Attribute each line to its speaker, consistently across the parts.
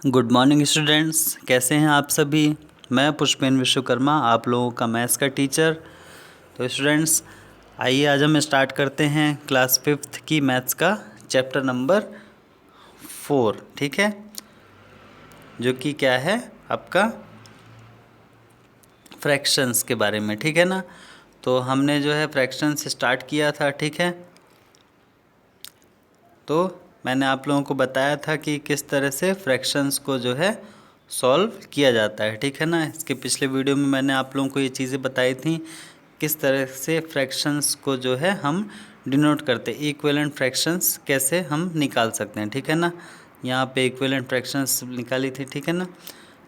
Speaker 1: Good morning students, कैसे हैं आप सभी। मैं पुष्पेन विश्वकर्मा, आप लोगों का मैथ्स का टीचर। तो स्टूडेंट्स, आइए आज हम स्टार्ट करते हैं क्लास 5th की मैथ्स का चैप्टर नंबर 4। ठीक है, जो कि क्या है आपका फ्रैक्शंस के बारे में। ठीक है ना, तो हमने जो है फ्रैक्शंस स्टार्ट किया था। ठीक है, तो मैंने आप लोगों को बताया था कि किस तरह से फ्रैक्शंस को जो है सॉल्व किया जाता है। ठीक है ना, इसके पिछले वीडियो में मैंने आप लोगों को ये चीज़ें बताई थी किस तरह से फ्रैक्शंस को जो है हम डिनोट करते हैं, इक्विवेलेंट फ्रैक्शंस कैसे हम निकाल सकते हैं। ठीक है ना, यहाँ पे इक्विवेलेंट फ्रैक्शंस निकाली थी। ठीक है ना,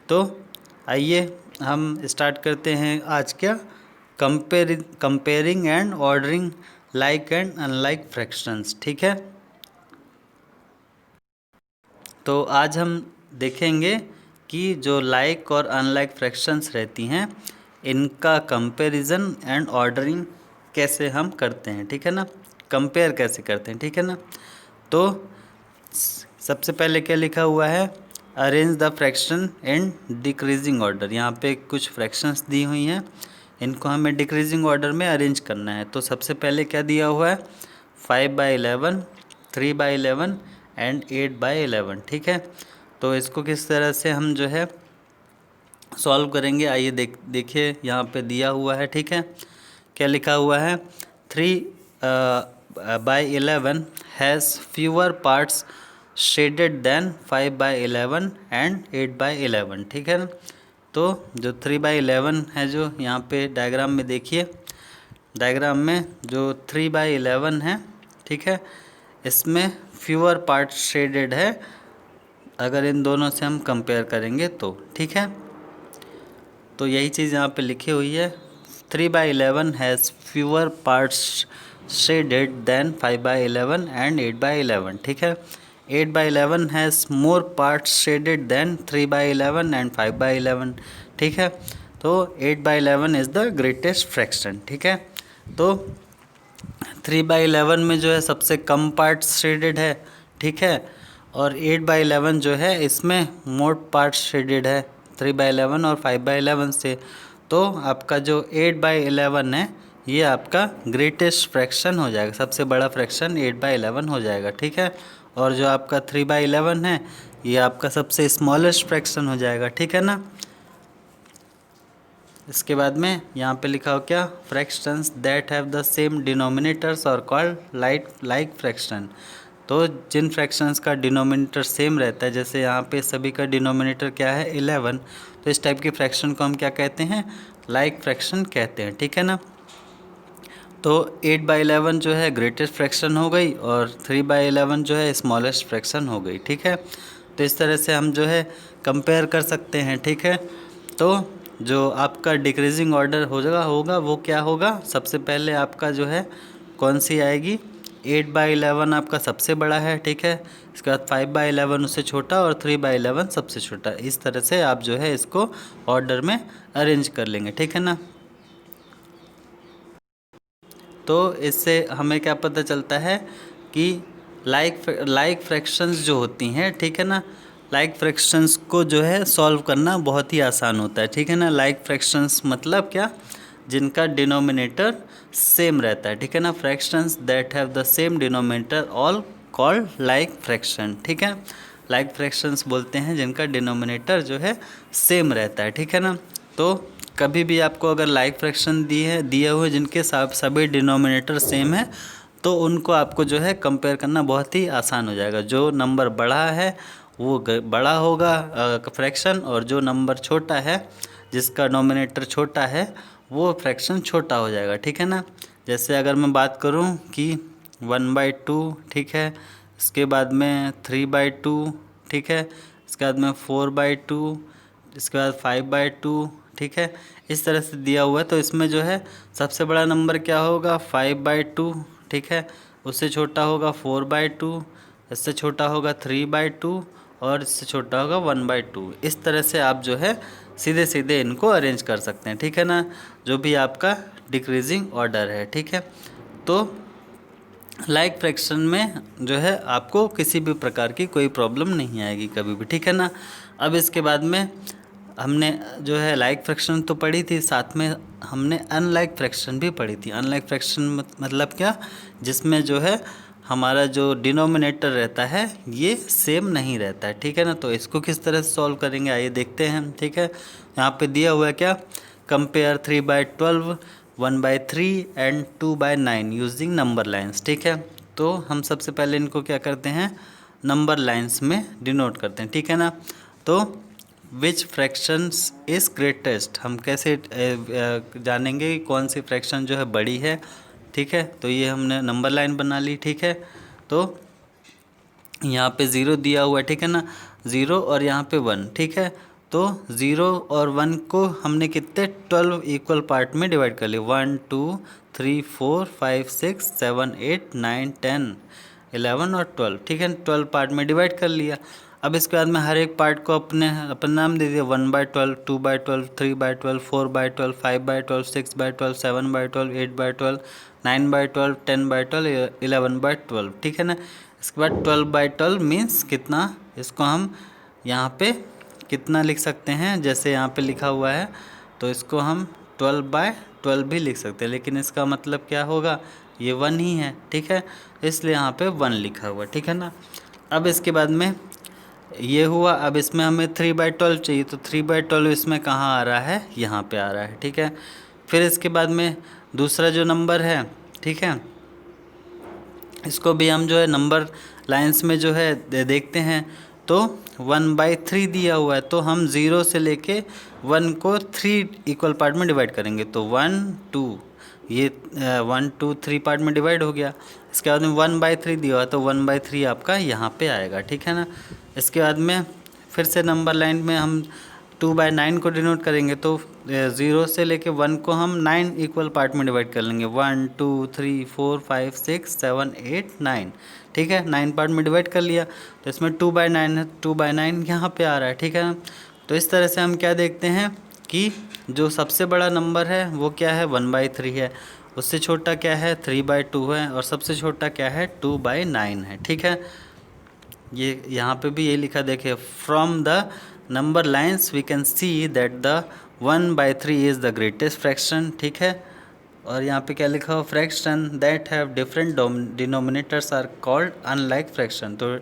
Speaker 1: तो आइए हम स्टार्ट करते हैं आज क्या comparing and ordering like and unlike fractions. ठीक है, तो आज हम देखेंगे कि जो लाइक और अनलाइक फ्रैक्शंस रहती हैं इनका कंपैरिजन एंड ऑर्डरिंग कैसे हम करते हैं। ठीक है ना, कंपेयर कैसे करते हैं। ठीक है ना, तो सबसे पहले क्या लिखा हुआ है, arrange the fraction in decreasing order. यहाँ पे कुछ फ्रैक्शंस दी हुई हैं, इनको हमें डिक्रीजिंग ऑर्डर में अरेंज करना है। तो सबसे पहले क्या दिया हुआ है, 5/11, 3/11 एंड 8/11। ठीक है, तो इसको किस तरह से हम जो है सॉल्व करेंगे, आइए देखिए यहाँ पे दिया हुआ है। ठीक है, क्या लिखा हुआ है, 3/11 has fewer parts shaded than 5/11 and 8/11। ठीक है ना, तो जो 3/11 है, जो यहाँ पे डायग्राम में देखिए, डायग्राम में जो 3/11 है, ठीक है, इसमें फ्यूअर पार्ट शेडेड है अगर इन दोनों से हम कंपेयर करेंगे तो। ठीक है, तो यही चीज़ यहाँ पे लिखी हुई है, 3/11 has fewer parts shaded than 5/11 and 8/11। ठीक है, 8/11 has more parts shaded than 3/11 and 5/11। ठीक है, तो 8/11 इज़ द ग्रेटेस्ट फ्रैक्शन। ठीक है, तो 3/11 में जो है सबसे कम पार्ट्स शेडेड है। ठीक है, और 8/11 जो है इसमें मोर पार्ट्स शेडेड है 3/11 और 5/11 से। तो आपका जो 8/11 है ये आपका ग्रेटेस्ट फ्रैक्शन हो जाएगा, सबसे बड़ा फ्रैक्शन 8/11 हो जाएगा। ठीक है, और जो आपका 3/11 है ये आपका सबसे स्मॉलेस्ट फ्रैक्शन हो जाएगा। ठीक है ना, इसके बाद में यहाँ पे लिखा हो क्या, fractions that have the same denominators और कॉल्ड लाइक फ्रैक्शन। तो जिन फ्रैक्शंस का डिनोमिनेटर सेम रहता है, जैसे यहाँ पे सभी का डिनोमिनेटर क्या है 11, तो इस टाइप के फ्रैक्शन को हम क्या कहते हैं, लाइक फ्रैक्शन कहते हैं। ठीक है ना, तो 8/11 जो है ग्रेटेस्ट फ्रैक्शन हो गई और 3/11 जो है स्मॉलेस्ट फ्रैक्शन हो गई। ठीक है, तो इस तरह से हम जो है कंपेयर कर सकते हैं। ठीक है, तो जो आपका डिक्रीजिंग ऑर्डर होगा वो क्या होगा, सबसे पहले आपका जो है कौन सी आएगी, 8/11 आपका सबसे बड़ा है। ठीक है, इसके बाद 5/11 उससे छोटा और 3/11 सबसे छोटा। इस तरह से आप जो है इसको ऑर्डर में अरेंज कर लेंगे। ठीक है ना, तो इससे हमें क्या पता चलता है कि लाइक फ्रैक्शंस जो होती हैं, ठीक है ना, लाइक फ्रैक्शंस को जो है सॉल्व करना बहुत ही आसान होता है। ठीक है ना, लाइक फ्रैक्शंस मतलब क्या, जिनका डिनोमिनेटर सेम रहता है। ठीक है ना, fractions that have the same denominator all called like fraction. ठीक है, लाइक फ्रैक्शंस बोलते हैं जिनका डिनोमिनेटर जो है सेम रहता है। ठीक है ना, तो कभी भी आपको अगर लाइक फ्रैक्शन दिए हुए जिनके सभी डिनोमिनेटर सेम है, तो उनको आपको जो है कंपेयर करना बहुत ही आसान हो जाएगा। जो नंबर बड़ा है वो बड़ा होगा फ्रैक्शन, और जो नंबर छोटा है जिसका डिनोमिनेटर छोटा है वो फ्रैक्शन छोटा हो जाएगा। ठीक है ना, जैसे अगर मैं बात करूं कि 1/2, ठीक है, इसके बाद में 3/2, ठीक है, इसके बाद में 4/2, इसके बाद 5/2। ठीक है, इस तरह से दिया हुआ है, तो इसमें जो है सबसे बड़ा नंबर क्या होगा 5/2। ठीक है, उससे छोटा होगा 4/2, इससे छोटा होगा 3/2 और इससे छोटा होगा 1/2। इस तरह से आप जो है सीधे सीधे इनको अरेंज कर सकते हैं। ठीक है ना, जो भी आपका डिक्रीजिंग ऑर्डर है। ठीक है, तो लाइक फ्रैक्शन में जो है आपको किसी भी प्रकार की कोई प्रॉब्लम नहीं आएगी कभी भी, ठीक है ना। अब इसके बाद में हमने जो है लाइक फ्रैक्शन तो पढ़ी थी, साथ में हमने अनलाइक फ्रैक्शन भी पढ़ी थी। अनलाइक फ्रैक्शन मतलब क्या, जिसमें जो है हमारा जो डिनोमिनेटर रहता है ये सेम नहीं रहता है, ठीक है ना। तो इसको किस तरह से सॉल्व करेंगे आइए देखते हैं, ठीक है। यहाँ पे दिया हुआ है क्या, compare 3/12, 1/3 and 2/9 using number lines, ठीक है। तो हम सबसे पहले इनको क्या करते हैं, नंबर लाइन्स में डिनोट करते हैं, ठीक है ना। तो विच फ्रैक्शंस इज़ ग्रेटेस्ट, हम कैसे जानेंगे कि कौन सी फ्रैक्शन जो है बड़ी है, ठीक है। तो ये हमने नंबर लाइन बना ली, ठीक है। तो यहाँ पे 0 दिया हुआ है, ठीक है ना, 0 और यहाँ पे 1, ठीक है। तो 0 और 1 को हमने कितने 12 इक्वल पार्ट में डिवाइड कर लिया, 1 2 3 4 5 6 7 8 9 10 11 और 12, ठीक है, 12 पार्ट में डिवाइड कर लिया। अब इसके बाद में हर एक पार्ट को अपना नाम दे दिया, 1/12, 2/12, 3/12, 4/12, 5/12, 6/12, 7/12, 8/12, 9/12, 10/12, 11/12, ठीक है ना। इसके बाद 12/12 मीन्स कितना, इसको हम यहाँ पे कितना लिख सकते हैं, जैसे यहाँ पे लिखा हुआ है तो इसको हम 12/12 भी लिख सकते हैं, लेकिन इसका मतलब क्या होगा, ये 1 ही है, ठीक है, इसलिए यहाँ पे 1 लिखा हुआ है, ठीक है ना। अब इसके बाद में ये हुआ, अब इसमें हमें 3/12 चाहिए, तो 3/12 इसमें कहाँ आ रहा है, यहाँ पे आ रहा है, ठीक है। फिर इसके बाद में दूसरा जो नंबर है, ठीक है, इसको भी हम जो है नंबर लाइंस में जो है देखते हैं। तो 1/3 दिया हुआ है, तो हम 0 से लेके 1 को 3 इक्वल पार्ट में डिवाइड करेंगे, तो 1 2, ये 1 2 3 पार्ट में डिवाइड हो गया। इसके बाद में 1/3 दिया हुआ है, तो 1/3 आपका यहाँ पे आएगा, ठीक है ना। इसके बाद में फिर से नंबर लाइन में हम 2/9 को डिनोट करेंगे, तो 0 से लेके 1 को हम 9 इक्वल पार्ट में डिवाइड कर लेंगे, 1 2 3 4 5 6 7 8 9, ठीक है, 9 पार्ट में डिवाइड कर लिया। तो इसमें 2/9 है, 2/9 यहाँ पे आ रहा है, ठीक है। तो इस तरह से हम क्या देखते हैं कि जो सबसे बड़ा नंबर है वो क्या है, 1/3 है, उससे छोटा क्या है 3/2 है, और सबसे छोटा क्या है 2/9 है, ठीक है। ये यहाँ पे भी ये लिखा देखिए, from the number lines we can see that the 1/3 is the greatest fraction, ठीक है। और यहाँ पे क्या लिखा हो, fraction that have different denominators are called unlike fraction, तो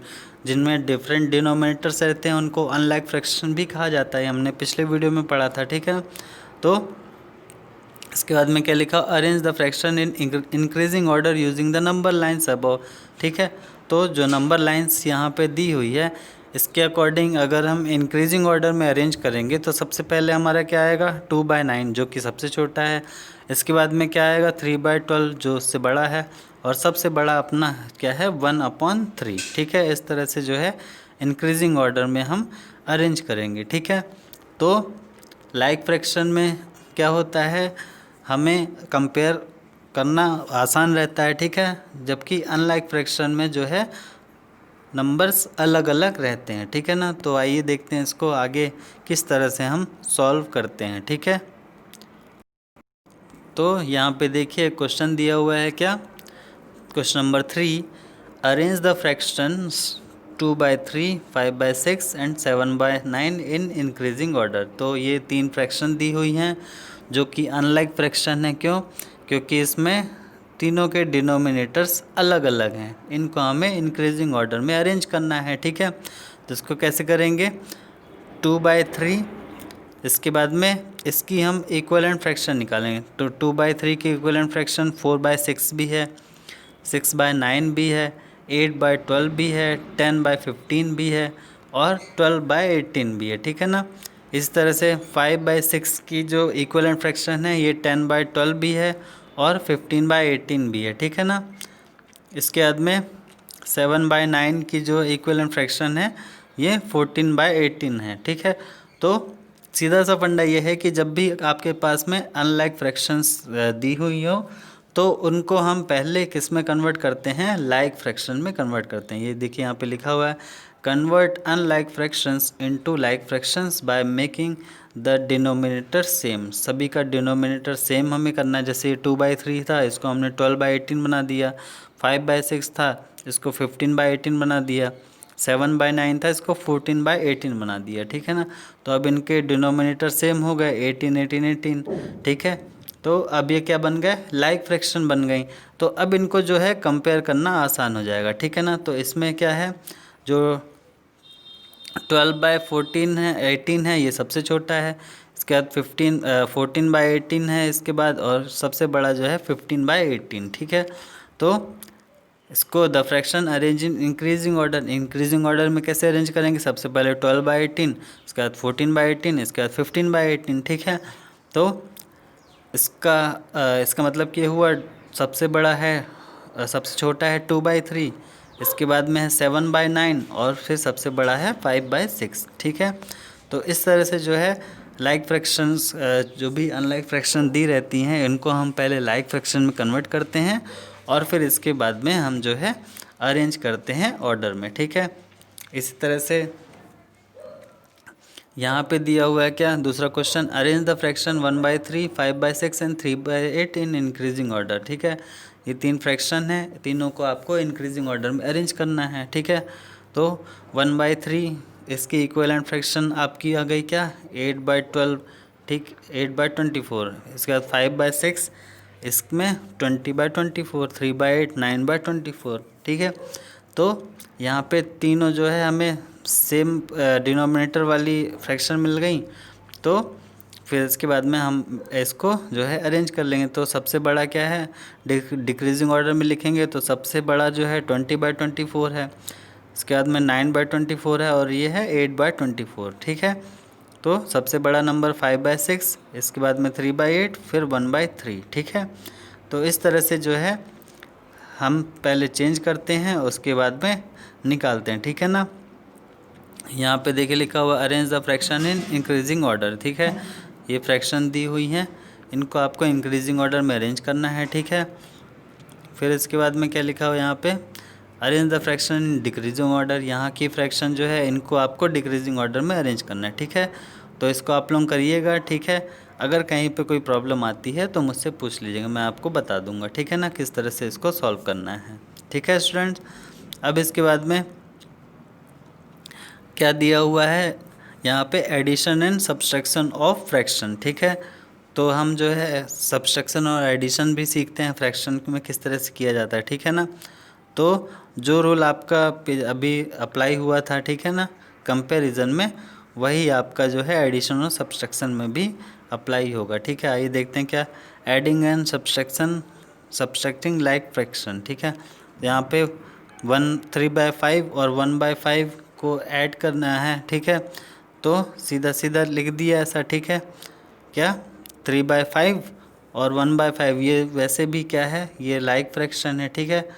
Speaker 1: जिनमें डिफरेंट डिनोमिनेटर्स रहते हैं उनको अनलाइक फ्रैक्शन भी कहा जाता है, हमने पिछले वीडियो में पढ़ा था, ठीक है। तो इसके बाद में क्या लिखा, arrange the fraction in increasing order using the number lines above, ठीक है। तो जो नंबर लाइन्स यहाँ पे दी हुई है इसके अकॉर्डिंग अगर हम इंक्रीजिंग ऑर्डर में अरेंज करेंगे तो सबसे पहले हमारा क्या आएगा 2/9 जो कि सबसे छोटा है। इसके बाद में क्या आएगा 3/12 जो उससे बड़ा है, और सबसे बड़ा अपना क्या है 1/3, ठीक है। इस तरह से जो है इंक्रीजिंग ऑर्डर में हम अरेंज करेंगे, ठीक है। तो लाइक फ्रैक्शन में क्या होता है, हमें कंपेयर करना आसान रहता है, ठीक है, जबकि अनलाइक फ्रैक्शन में जो है नंबर्स अलग अलग रहते हैं, ठीक है ना। तो आइए देखते हैं इसको आगे किस तरह से हम सॉल्व करते हैं, ठीक है। तो यहाँ पे देखिए क्वेश्चन दिया हुआ है क्या, question number 3, arrange the fractions 2/3, 5/6 and 7/9 in increasing order. तो ये 3 फ्रैक्शन दी हुई हैं जो कि अनलाइक फ्रैक्शन है, क्यों, क्योंकि इसमें तीनों के डिनोमिनेटर्स अलग अलग हैं, इनको हमें इंक्रीजिंग ऑर्डर में अरेंज करना है, ठीक है। तो इसको कैसे करेंगे, 2/3, इसके बाद में इसकी हम इक्विवेलेंट फ्रैक्शन निकालेंगे, तो 2/3 की इक्विवेलेंट फ्रैक्शन 4/6 भी है, 6/9 भी है, 8/12 भी है, 10/15 भी है, और 12/18 भी है, ठीक है ना। इस तरह से 5/6 की जो इक्विवेलेंट फ्रैक्शन है ये 10/12 भी है और 15/18 भी है, ठीक है ना। इसके बाद में 7/9 की जो इक्विवेलेंट फ्रैक्शन है ये 14/18 है, ठीक है। तो सीधा सा फंडा ये है कि जब भी आपके पास में अनलाइक फ्रैक्शंस दी हुई हो तो उनको हम पहले किस में कन्वर्ट करते हैं, लाइक फ्रैक्शन में कन्वर्ट करते हैं। ये देखिए यहाँ पे लिखा हुआ है, convert unlike fractions into like fractions by making the denominator same. सभी का डिनोमिनेटर सेम हमें करना है, जैसे 2/3 था इसको हमने 12/18 बना दिया, 5/6 था, इसको 15/18 बना दिया। 7/9 था, इसको 14/18 बना दिया। ठीक है ना। तो अब इनके डिनोमिनेटर सेम हो गए, 18 18 18। ठीक है। तो अब ये क्या बन गए, लाइक फ्रैक्शन बन गई। तो अब इनको जो है कंपेयर करना आसान हो जाएगा। ठीक है ना। तो इसमें क्या है, जो 12/14 है, 18 है, ये सबसे छोटा है। इसके बाद 14/18 है इसके बाद, और सबसे बड़ा जो है 15/18। ठीक है। तो इसको the fraction arrange in increasing order. Increasing order में कैसे अरेंज करेंगे, सबसे पहले 12/18, इसके बाद 14/18, इसके बाद 15/18। ठीक है। तो इसका मतलब कि हुआ, सबसे बड़ा है, सबसे छोटा है 2/3, इसके बाद में है 7/9, और फिर सबसे बड़ा है 5/6। ठीक है। तो इस तरह से जो है लाइक फ्रैक्शंस, जो भी अनलाइक फ्रैक्शन दी रहती हैं, इनको हम पहले लाइक फ्रैक्शन में कन्वर्ट करते हैं, और फिर इसके बाद में हम जो है अरेंज करते हैं ऑर्डर में। ठीक है। इसी तरह से यहाँ पे दिया हुआ है क्या, दूसरा question, arrange the fraction 1/3, 5/6 and 3/8 in increasing order. ठीक है। ये 3 फ्रैक्शन है, तीनों को आपको इंक्रीजिंग ऑर्डर में अरेंज करना है। ठीक है। तो 1/3 इसकी इक्विवेलेंट फ्रैक्शन आपकी आ गई क्या, 8/12। ठीक, 8/24। इसके बाद 5/6, इसमें 20/24, 3/8, 9/24। ठीक है। तो यहाँ पे तीनों जो है हमें सेम डिनोमिनेटर वाली फ्रैक्शन मिल गई। तो फिर इसके बाद में हम इसको जो है अरेंज कर लेंगे। तो सबसे बड़ा क्या है, डिक्रीजिंग ऑर्डर में लिखेंगे तो सबसे बड़ा जो है 20/24 है, इसके बाद में 9/24 है, और ये है 8/24। ठीक है। तो सबसे बड़ा नंबर 5/6, इसके बाद में 3/8, फिर 1/3। ठीक है। तो इस तरह से जो है हम पहले चेंज करते हैं, उसके बाद में निकालते हैं। ठीक है ना। यहाँ पे देखिए लिखा हुआ arrange the fraction in increasing order. ठीक है। ये फ्रैक्शन दी हुई हैं, इनको आपको इंक्रीजिंग ऑर्डर में अरेंज करना है। ठीक है। फिर इसके बाद में क्या लिखा हुआ यहाँ पे, arrange the fraction in decreasing order. यहाँ की फ्रैक्शन जो है इनको आपको डिक्रीजिंग ऑर्डर में अरेंज करना है। ठीक है। तो इसको आप लोग करिएगा। ठीक है। अगर कहीं पे कोई प्रॉब्लम आती है तो मुझसे पूछ लीजिएगा, मैं आपको बता दूंगा। ठीक है ना, किस तरह से इसको सॉल्व करना है। ठीक है स्टूडेंट्स। अब इसके बाद में क्या दिया हुआ है यहाँ पे, addition and subtraction of fraction. ठीक है। तो हम जो है सब्सट्रैक्शन और एडिशन भी सीखते हैं, फ्रैक्शन में किस तरह से किया जाता है। ठीक है ना। तो जो रूल आपका अभी अप्लाई हुआ था, ठीक है ना, कंपैरिजन में, वही आपका जो है एडिशन और सब्सट्रैक्शन में भी अप्लाई होगा। ठीक है। आइए देखते हैं क्या, adding and subtraction, subtracting like fraction. ठीक है। यहाँ पे 3/5 और 1/5 को ऐड करना है। ठीक है। तो सीधा सीधा लिख दिया ऐसा। ठीक है। क्या, 3/5 और 1/5 ये वैसे भी क्या है, ये लाइक फ्रैक्शन है। ठीक है।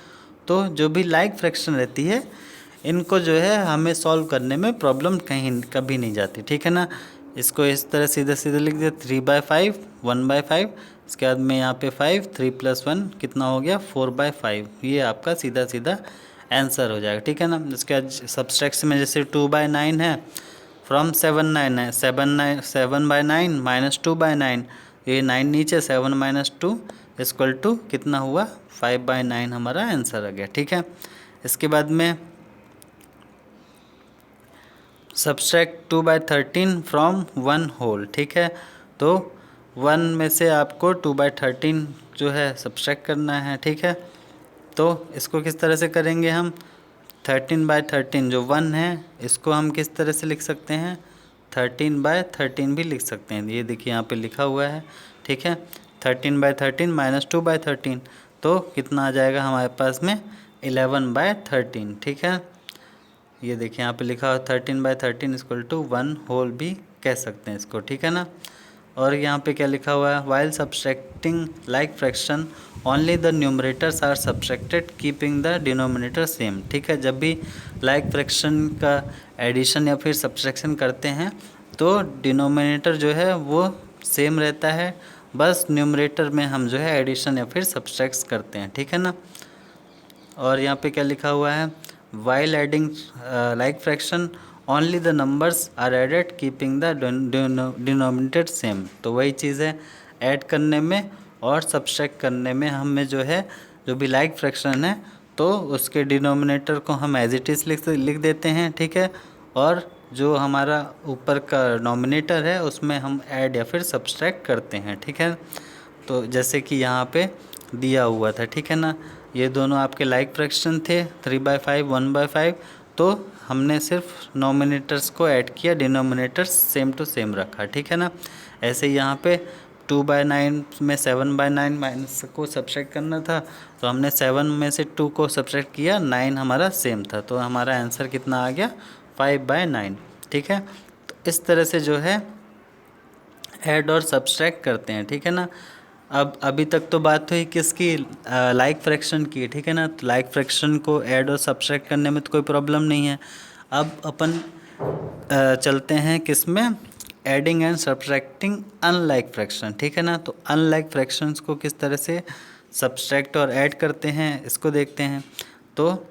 Speaker 1: तो जो भी लाइक फ्रैक्शन रहती है, इनको जो है हमें सॉल्व करने में प्रॉब्लम कहीं कभी नहीं जाती। ठीक है ना। इसको इस तरह सीधा सीधा लिख दिया, 3/5, 1/5, इसके बाद में यहाँ पे 5, 3 + 1 कितना हो गया, 4/5। ये आपका सीधा सीधा आंसर हो जाएगा। ठीक है ना। इसके बाद सब्सट्रैक्शन में जैसे 2/9 है, फ्रॉम 7/9 है, 7/9 - 2/9, ये 9 नीचे, 7 - 2 = कितना हुआ, 5/9 हमारा आंसर आ गया। ठीक है। इसके बाद में सब्सट्रैक्ट 2/13 फ्रॉम 1 होल। ठीक है। तो 1 में से आपको 2/13 जो है सब्सट्रैक्ट करना है। ठीक है। तो इसको किस तरह से करेंगे हम, 13/13 जो 1 है, इसको हम किस तरह से लिख सकते हैं, 13/13 भी लिख सकते हैं। ये देखिए यहाँ पे लिखा हुआ है। ठीक है। 13/13 - 2/13, तो कितना आ जाएगा हमारे पास में, 11/13। ठीक है। ये देखिए यहाँ पे लिखा हुआ 13/13 = 1 होल भी कह सकते हैं इसको। ठीक है ना। और यहाँ पे क्या लिखा हुआ है, while subtracting like fraction only the numerators are subtracted keeping the denominator same. ठीक है। जब भी लाइक फ्रैक्शन का एडिशन या फिर सब्सट्रैक्शन करते हैं तो डिनोमिनेटर जो है वो सेम रहता है, बस न्यूमरेटर में हम जो है एडिशन या फिर सब्सट्रैक्ट करते हैं। ठीक है ना। और यहाँ पे क्या लिखा हुआ है, while adding like fraction only the numbers are added keeping the denominator same. तो वही चीज़ है, ऐड करने में और सब्सट्रैक्ट करने में हमें जो है, जो भी लाइक फ्रैक्शन है तो उसके डिनोमिनेटर को हम एज इट इज़ लिख देते हैं, ठीक है। और जो हमारा ऊपर का नोमिनेटर है उसमें हम ऐड या फिर सब्सट्रैक्ट करते हैं, ठीक है। तो जैसे कि यहाँ पे दिया हुआ था, ठीक है ना, ये दोनों आपके लाइक फ्रैक्शन थे, 3/5 1/5। तो हमने सिर्फ नोमिनेटर्स को ऐड किया, डिनोमिनेटर्स सेम टू सेम रखा, ठीक है ना। ऐसे ही यहाँ पे 2/9 में 7/9 माइनस को सब्सट्रैक्ट करना था, तो हमने 7 में से 2 को सब्सट्रैक्ट किया, 9 हमारा सेम था, तो हमारा आंसर कितना आ गया 5/9, ठीक है। तो इस तरह से जो है ऐड और सब्सट्रैक्ट करते हैं, ठीक है ना। अब अभी तक तो बात हुई किसकी, लाइक फ्रैक्शन की, ठीक है ना। तो लाइक फ्रैक्शन को ऐड और सब्सट्रैक्ट करने में तो कोई प्रॉब्लम नहीं है। अब अपन चलते हैं किस में, adding and subtracting unlike fraction, ठीक है ना। तो अनलाइक फ्रैक्शंस को किस तरह से सब्सट्रैक्ट और ऐड करते हैं इसको देखते हैं। तो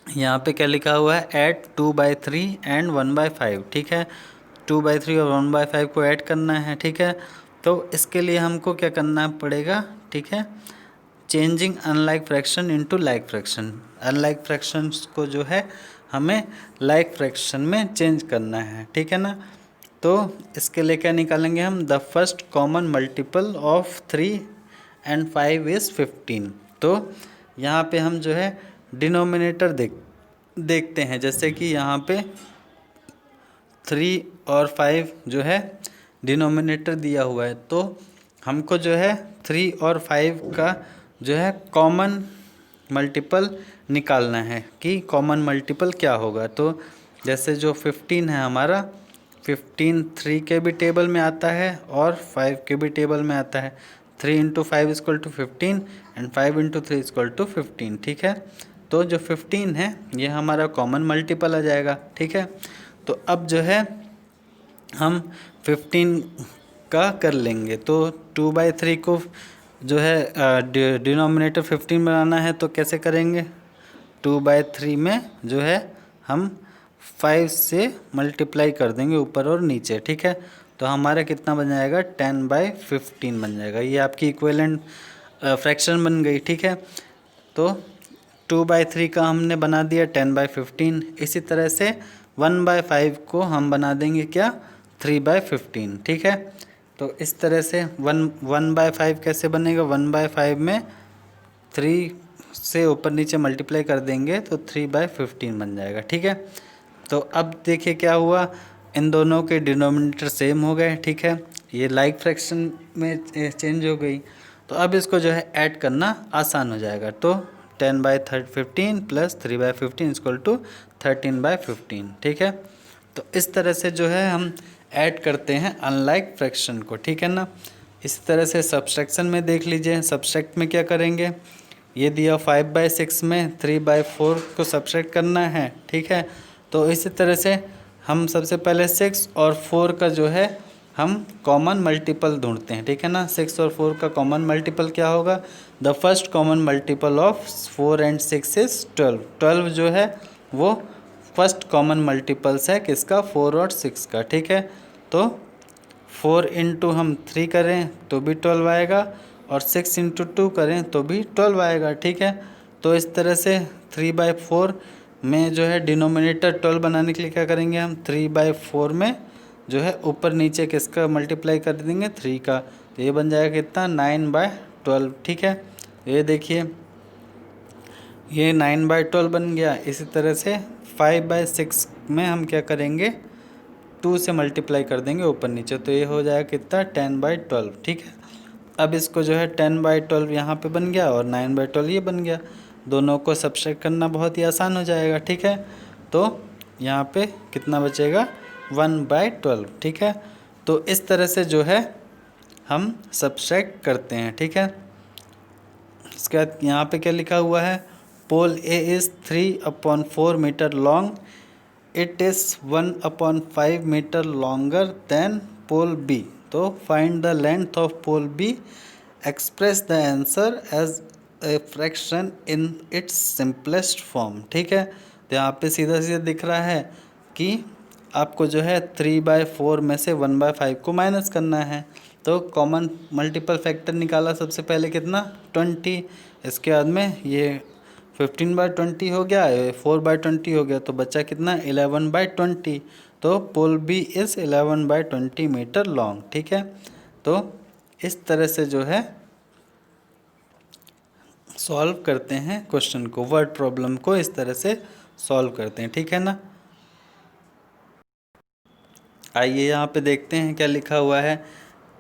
Speaker 1: यहाँ पे क्या लिखा हुआ है, ऐड 2/3 एंड 1/5, ठीक है। 2/3 और 1/5 को ऐड करना है, ठीक है। तो इसके लिए हमको क्या करना पड़ेगा, ठीक है, changing unlike fraction into like fraction. Unlike fractions को जो है हमें लाइक फ्रैक्शन में चेंज करना है, ठीक है ना। तो इसके लिए क्या निकालेंगे हम, the first common multiple of 3 and 5 is 15। तो यहाँ पे हम जो है डिनोमिनेटर देखते हैं, जैसे कि यहाँ पे 3 और 5 जो है डिनोमिनेटर दिया हुआ है, तो हमको जो है 3 और 5 का जो है कॉमन मल्टीपल निकालना है कि कॉमन मल्टीपल क्या होगा। तो जैसे जो 15 है हमारा, 15 3 के भी टेबल में आता है और 5 के भी टेबल में आता है। 3 × 5 = 15 एंड 5 × 3 = 15, ठीक है। तो जो 15 है ये हमारा कॉमन मल्टीपल आ जाएगा, ठीक है। तो अब जो है हम 15 का कर लेंगे, तो 2/3 को जो है डिनोमिनेटर 15 बनाना है, तो कैसे करेंगे, 2/3 में जो है हम 5 से मल्टीप्लाई कर देंगे ऊपर और नीचे, ठीक है। तो हमारा कितना बन जाएगा, 10/15 बन जाएगा। ये आपकी इक्विवेलेंट फ्रैक्शन बन गई, ठीक है। तो 2/3 का हमने बना दिया 10/15। इसी तरह से 1/5 को हम बना देंगे क्या, 3/15, ठीक है। तो इस तरह से 1/5 कैसे बनेगा, 1/5 में 3 से ऊपर नीचे मल्टीप्लाई कर देंगे तो 3/15 बन जाएगा, ठीक है। तो अब देखिए क्या हुआ, इन दोनों के डिनोमिनेटर सेम हो गए, ठीक है। ये लाइक फ्रैक्शन में चेंज हो गई, तो अब इसको जो है ऐड करना आसान हो जाएगा। तो 10/15 + 3/15 = 13/15, ठीक है। तो इस तरह से जो है हम ऐड करते हैं अनलाइक फ्रैक्शन को, ठीक है ना। इस तरह से सब्सट्रैक्शन में देख लीजिए, सब्सट्रैक्ट में क्या करेंगे, ये दिया 5/6 में 3/4 को सब्सट्रैक्ट करना है, ठीक है। तो इसी तरह से हम सबसे पहले 6 और 4 का जो है हम कॉमन मल्टीपल ढूंढते हैं, ठीक है ना। 6 और 4 का कॉमन मल्टीपल क्या होगा, the first common multiple of 4 and 6 is 12। 12 जो है वो फर्स्ट कॉमन मल्टीपल्स है किसका, 4 और 6 का, ठीक है। तो 4 × हम 3 करें तो भी 12 आएगा, और 6 × 2 करें तो भी 12 आएगा, ठीक है। तो इस तरह से 3/4 में जो है डिनोमिनेटर 12 बनाने के लिए क्या करेंगे हम, 3/4 में जो है ऊपर नीचे किसका मल्टीप्लाई कर देंगे, 3 का। तो ये बन जाएगा कितना, 9/12, ठीक है। ये देखिए ये 9/12 बन गया। इसी तरह से 5/6 में हम क्या करेंगे, 2 से मल्टीप्लाई कर देंगे ऊपर नीचे, तो ये हो जाएगा कितना, 10/12, ठीक है। अब इसको जो है 10/12 यहाँ पे बन गया और 9/12 ये बन गया, दोनों को सब्सट्रैक्ट करना बहुत ही आसान हो जाएगा, ठीक है। तो यहाँ पे कितना बचेगा, 1/12, ठीक है। तो इस तरह से जो है हम सब्सट्रैक्ट करते हैं, ठीक है। इसके बाद यहाँ पे क्या लिखा हुआ है, pole A is 3/4 metre long, it is 1/5 metre longer than pole B. तो find the length of pole B, express the answer as a fraction in its simplest form, ठीक है। तो यहाँ पे सीधा सीधा दिख रहा है कि आपको जो है 3/4 में से 1/5 को माइनस करना है। तो कॉमन मल्टीपल फैक्टर निकाला सबसे पहले कितना 20, इसके बाद में ये 15/20 हो गया, 4/20 हो गया, तो बचा कितना 11/20। तो पोल बी इज़ 11/20 मीटर लॉन्ग। ठीक है, तो इस तरह से जो है सॉल्व करते हैं क्वेश्चन को, वर्ड प्रॉब्लम को इस तरह से सॉल्व करते हैं। ठीक है ना। आइए यहाँ पे देखते हैं क्या लिखा हुआ है,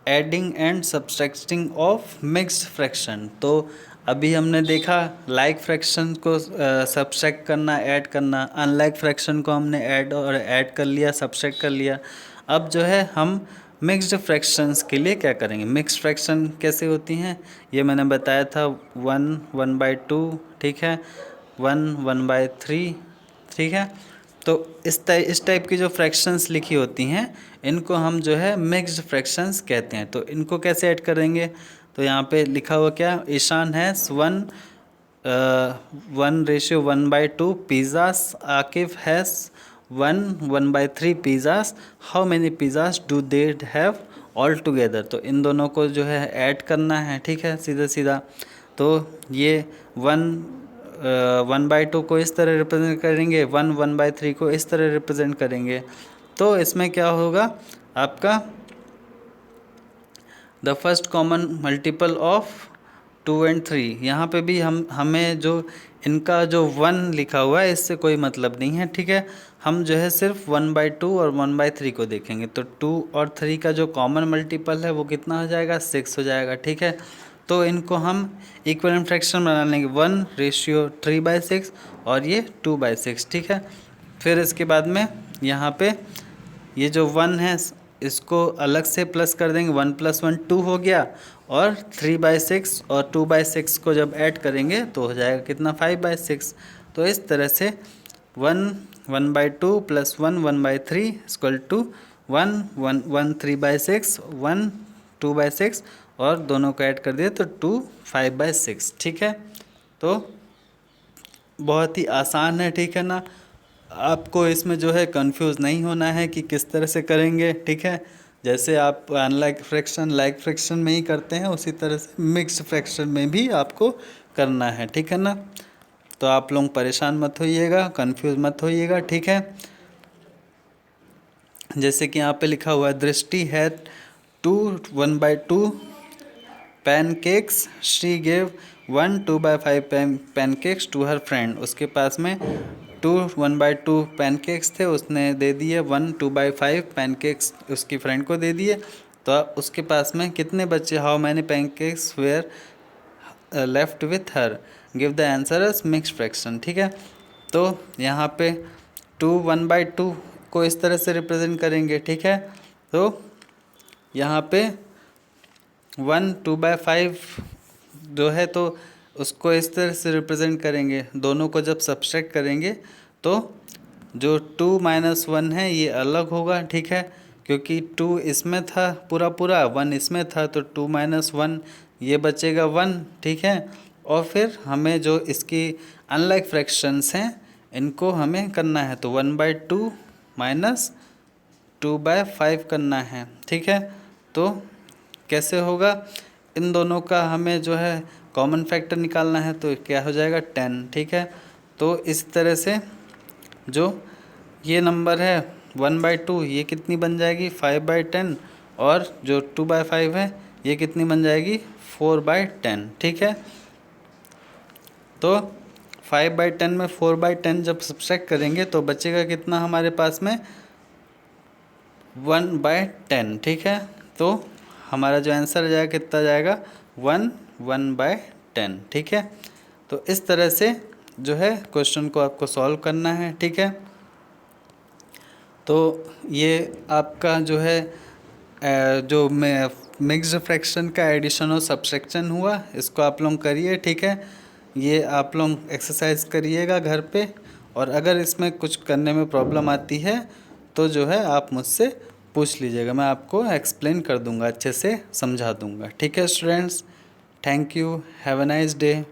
Speaker 1: adding and subtracting of mixed fraction. तो अभी हमने देखा लाइक फ्रैक्शन को सब्सट्रैक्ट करना, ऐड करना, अनलाइक फ्रैक्शन को हमने ऐड कर लिया, सब्सट्रैक्ट कर लिया। अब जो है हम मिक्स्ड फ्रैक्शंस के लिए क्या करेंगे, मिक्स्ड फ्रैक्शन कैसे होती हैं ये मैंने बताया था, 1 1/2, ठीक है, 1 1/3, ठीक है। तो इस टाइप की जो फ्रैक्शंस लिखी होती हैं इनको हम जो है मिक्स्ड फ्रैक्शंस कहते हैं। तो इनको कैसे ऐड करेंगे, तो यहाँ पे लिखा हुआ क्या, Ishaan has 1:1 pizzas, Akif has 1/3 pizzas, how many pizzas do they have all together. तो इन दोनों को जो है ऐड करना है, ठीक है, सीधा सीधा। तो ये 1/2 को इस तरह रिप्रेजेंट करेंगे, 1/3 को इस तरह रिप्रेजेंट करेंगे। तो इसमें क्या होगा आपका, the first common multiple of 2 और 3। यहाँ पे भी हमें जो इनका जो 1 लिखा हुआ है इससे कोई मतलब नहीं है, ठीक है। हम जो है सिर्फ 1/2 और 1/3 को देखेंगे। तो 2 और 3 का जो कॉमन मल्टीपल है वो कितना हो जाएगा, 6 हो जाएगा, ठीक है। तो इनको हम इक्विवेलेंट फ्रैक्शन बना लेंगे, 1:3/6 और ये 2/6, ठीक है। फिर इसके बाद में यहाँ पे ये जो 1 है इसको अलग से प्लस कर देंगे, 1 + 1 2 हो गया, और 3/6 और 2/6 को जब ऐड करेंगे तो हो जाएगा कितना 5/6। तो इस तरह से 1/2 + 1/3 = 1 3/6, 1 2/6 और दोनों को ऐड कर दिए तो 2 5/6, ठीक है। तो बहुत ही आसान है, ठीक है ना। आपको इसमें जो है कंफ्यूज नहीं होना है कि किस तरह से करेंगे, ठीक है। जैसे आप अनलाइक फ्रैक्शन लाइक फ्रैक्शन में ही करते हैं उसी तरह से मिक्स्ड फ्रैक्शन में भी आपको करना है, ठीक है ना। तो आप लोग परेशान मत होइएगा, कंफ्यूज मत होइएगा, ठीक है। जैसे कि यहाँ पे लिखा हुआ है, दृष्टि है 1/2 pancakes, she gave 2/5 pancakes to her friend. उसके पास में 1/2 पैनकेक्स थे, उसने दे दिए 2/5 पैनकेक्स उसकी फ्रेंड को दे दिए। तो उसके पास में कितने बच्चे, how many pancakes were left with her, give the answer as mixed fraction, ठीक है। तो यहाँ पे 1/2 को इस तरह से रिप्रेजेंट करेंगे, ठीक है। तो यहाँ पे 2/5 जो है तो उसको इस तरह से रिप्रेजेंट करेंगे, दोनों को जब सब्सट्रैक्ट करेंगे तो जो 2 - 1 है ये अलग होगा, ठीक है, क्योंकि 2 इसमें था पूरा पूरा, 1 इसमें था, तो 2 - 1 ये बचेगा 1, ठीक है। और फिर हमें जो इसकी अनलाइक फ्रैक्शंस हैं इनको हमें करना है, तो 1/2 - 2/5 करना है, ठीक है। तो कैसे होगा, इन दोनों का हमें जो है कॉमन फैक्टर निकालना है, तो क्या हो जाएगा 10, ठीक है। तो इस तरह से जो ये नंबर है 1/2 ये कितनी बन जाएगी 5/10, और जो 2/5 है ये कितनी बन जाएगी 4/10, ठीक है। तो 5/10 में 4/10 जब सब्सट्रैक्ट करेंगे तो बचेगा कितना हमारे पास में 1/10, ठीक है। तो हमारा जो आंसर जाएगा कितना जाएगा 1/10, ठीक है। तो इस तरह से जो है क्वेश्चन को आपको सॉल्व करना है, ठीक है। तो ये आपका जो है जो मिक्स्ड फ्रैक्शन का एडिशन और सब्सट्रैक्शन हुआ, इसको आप लोग करिए, ठीक है। ये आप लोग एक्सरसाइज करिएगा घर पे, और अगर इसमें कुछ करने में प्रॉब्लम आती है तो जो है आप मुझसे पूछ लीजिएगा, मैं आपको एक्सप्लेन कर दूंगा, अच्छे से समझा दूंगा, ठीक है students. Thank you, have a nice day.